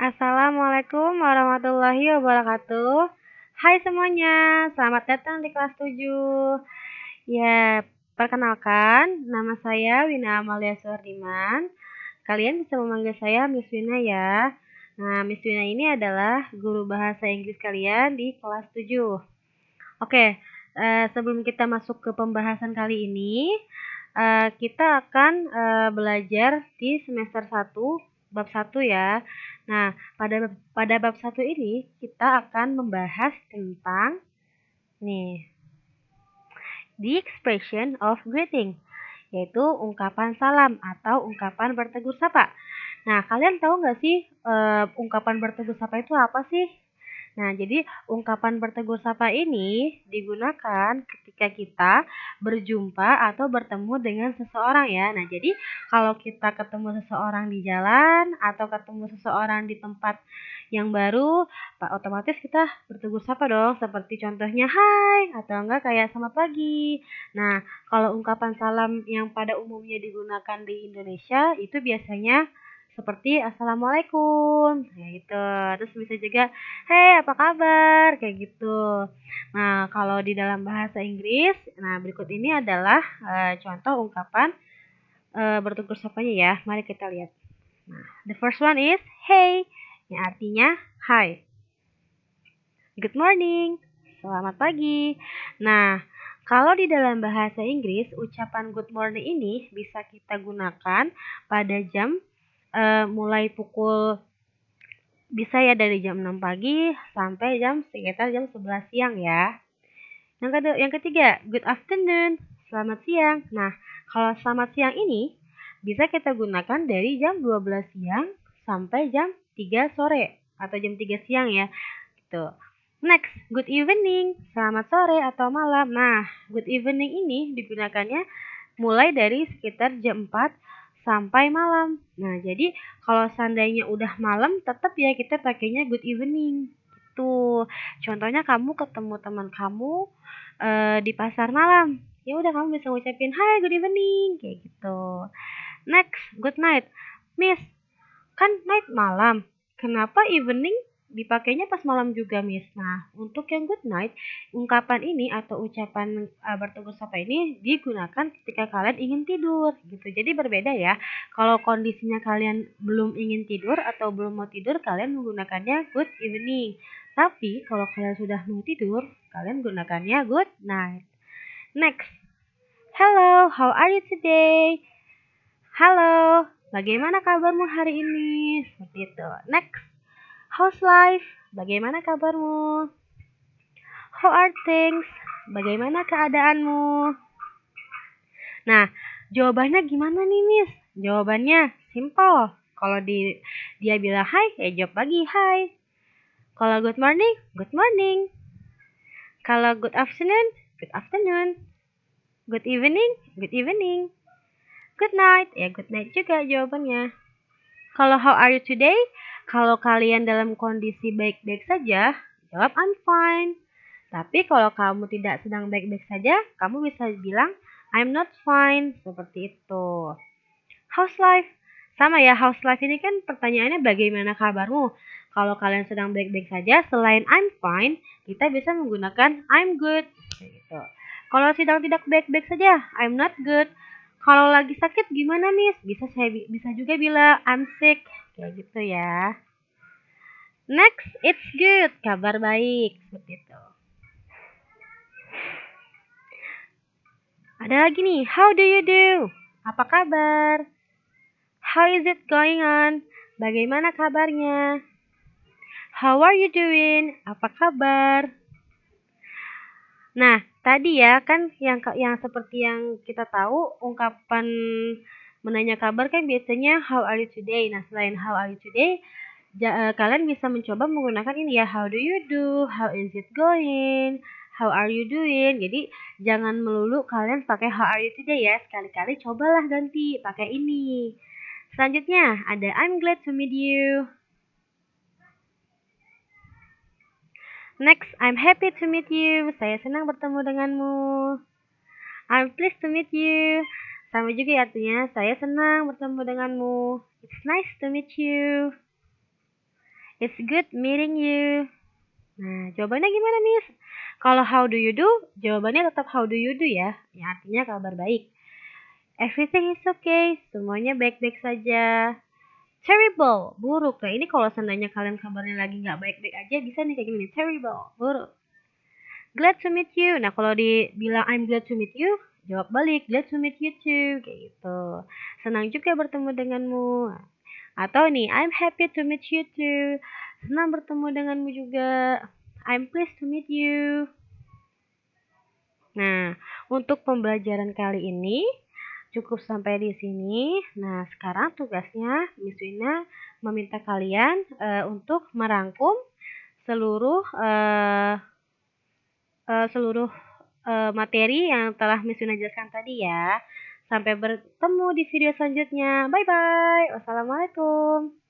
Assalamualaikum warahmatullahi wabarakatuh. Hai semuanya, selamat datang di kelas 7. Ya, perkenalkan, nama saya Wina Amalia Suhardiman. Kalian bisa memanggil saya Miss Wina ya. Nah, Miss Wina ini adalah guru bahasa Inggris kalian di kelas 7. Oke, sebelum kita masuk ke pembahasan kali ini, kita akan belajar di semester 1, bab 1 ya. Nah, pada bab 1 ini kita akan membahas tentang the expression of greeting, yaitu ungkapan salam atau ungkapan bertegur sapa. Nah, kalian tahu nggak sih ungkapan bertegur sapa itu apa sih? Nah, jadi ungkapan bertegur sapa ini digunakan ketika kita berjumpa atau bertemu dengan seseorang ya. Nah, jadi kalau kita ketemu seseorang di jalan atau ketemu seseorang di tempat yang baru, otomatis kita bertegur sapa dong. Seperti contohnya hai atau enggak kayak selamat pagi. Nah, kalau ungkapan salam yang pada umumnya digunakan di Indonesia itu biasanya seperti assalamualaikum kayak gitu. Terus bisa juga hey apa kabar kayak gitu. Nah, kalau di dalam bahasa Inggris, nah berikut ini adalah contoh ungkapan bertegur sapanya ya. Mari kita lihat. Nah, the first one is hey, yang artinya hi. Good morning, selamat pagi. Nah, kalau di dalam bahasa Inggris, ucapan good morning ini bisa kita gunakan pada jam mulai pukul bisa ya dari jam 6 pagi sampai sekitar jam 11 siang ya. Yang ketiga, good afternoon, selamat siang. Nah, kalau selamat siang ini bisa kita gunakan dari jam 12 siang sampai jam 3 sore atau jam 3 siang ya. Gitu. Next, good evening, selamat sore atau malam. Nah, good evening ini digunakannya mulai dari sekitar jam 4 sampai malam. Nah, jadi kalau seandainya udah malam, tetap ya kita pakainya good evening. Gitu. Contohnya kamu ketemu teman kamu di pasar malam. Ya udah kamu bisa ngucapin hai good evening kayak gitu. Next, good night. Miss, kan night malam. Kenapa evening dipakainya pas malam juga, Miss? Nah, untuk yang good night, ungkapan ini atau ucapan bertegur sapa ini digunakan ketika kalian ingin tidur gitu. Jadi berbeda ya. Kalau kondisinya kalian belum ingin tidur atau belum mau tidur, kalian menggunakannya good evening. Tapi kalau kalian sudah mau tidur, kalian gunakannya good night. Next. Hello, how are you today? Halo, bagaimana kabarmu hari ini? Seperti itu. Next. How's life? Bagaimana kabarmu? How are things? Bagaimana keadaanmu? Nah, jawabannya gimana nih, Miss? Jawabannya simple. Kalau dia bilang hai, ya jawab lagi hai. Kalau good morning, good morning. Kalau good afternoon, good afternoon. Good evening, good evening. Good night, ya good night juga jawabannya. Kalau how are you today? Kalau kalian dalam kondisi baik-baik saja, jawab I'm fine. Tapi kalau kamu tidak sedang baik-baik saja, kamu bisa bilang I'm not fine. Seperti itu. How's life? Sama ya, how's life ini kan pertanyaannya bagaimana kabarmu? Kalau kalian sedang baik-baik saja, selain I'm fine, kita bisa menggunakan I'm good. Gitu. Kalau sedang tidak baik-baik saja, I'm not good. Kalau lagi sakit gimana, Miss? Bisa juga bilang I'm sick. Kayak gitu ya. Next, it's good. Kabar baik. Seperti itu. Ada lagi nih, how do you do? Apa kabar? How is it going on? Bagaimana kabarnya? How are you doing? Apa kabar? Nah, tadi ya kan yang seperti yang kita tahu ungkapan menanya kabar kan biasanya how are you today. Nah, selain how are you today, kalian bisa mencoba menggunakan ini ya, how do you do? How is it going? How are you doing? Jadi jangan melulu kalian pakai how are you today ya. Sekali-kali cobalah ganti pakai ini. Selanjutnya ada I'm glad to meet you. Next, I'm happy to meet you. Saya senang bertemu denganmu. I'm pleased to meet you. Sama juga ya artinya, saya senang bertemu denganmu. It's nice to meet you. It's good meeting you. Nah, jawabannya gimana, Miss? Kalau how do you do, jawabannya tetap how do you do ya. Ya, artinya kabar baik. Everything is okay, semuanya baik-baik saja. Terrible, buruk. Nah, ini kalau seandainya kalian kabarnya lagi nggak baik-baik aja, bisa nih kayak gini, terrible, buruk. Glad to meet you. Nah, kalau dibilang I'm glad to meet you, jawab balik, glad to meet you too, kayak gitu. Senang juga bertemu denganmu. Atau nih, I'm happy to meet you too. Senang bertemu denganmu juga. I'm pleased to meet you. Nah, untuk pembelajaran kali ini cukup sampai di sini. Nah, sekarang tugasnya Miss Wina meminta kalian untuk merangkum seluruh materi yang telah Miss Wina jelaskan tadi ya. Sampai bertemu di video selanjutnya. Bye bye. Wassalamualaikum.